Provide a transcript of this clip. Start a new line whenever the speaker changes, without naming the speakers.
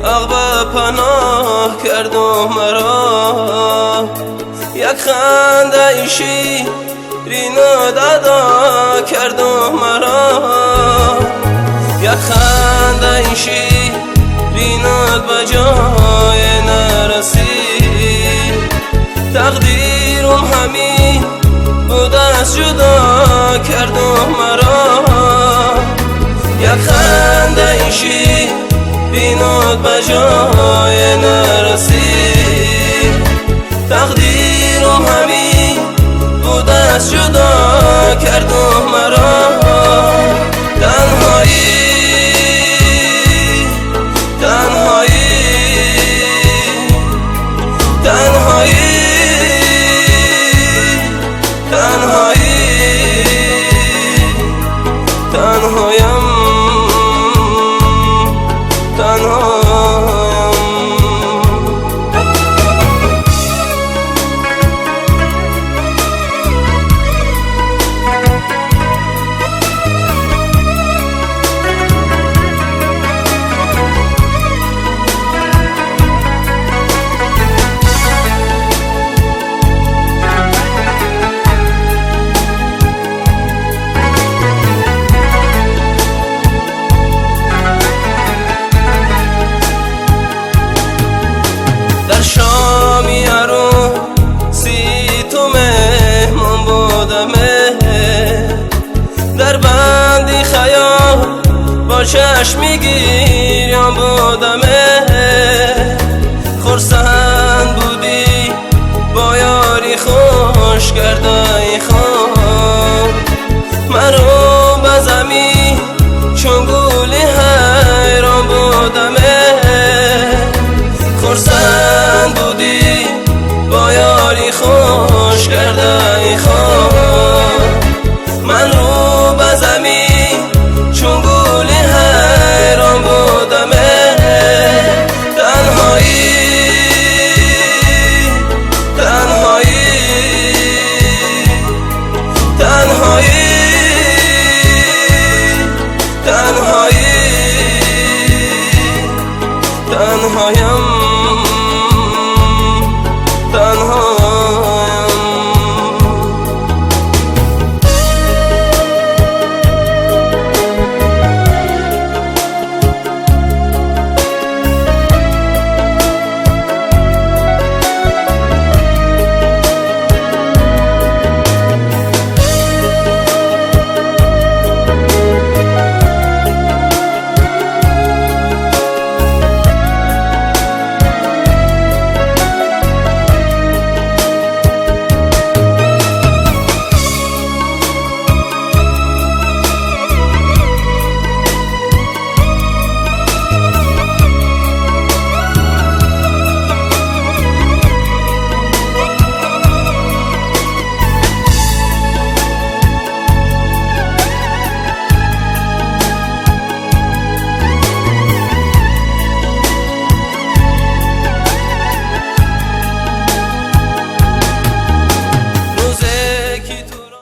عقب پناه کرد و مرا، یک خنده ایشی رینا دادا کرد و مرا، یک خنده ایشی رینا به جای نرسید. تقدیرم همین بود از جدا کرد و مرا، یک خنده ایشی رینا به جای نرسید. تقدیرم همین بود از جدا کرد و مرا. تنهایی تنهایی تنهایی تنهایی تنهایم تنهایم. شامی عروسی تو مهمان بودمه، در بندی خیال با چشمی گیرم بودمه. خرسند بودی با یاری خوش کردای خود، مرو به زمین چون گولی حیران بودمه. خرسند بودی با یاری خوش کرده ای خود،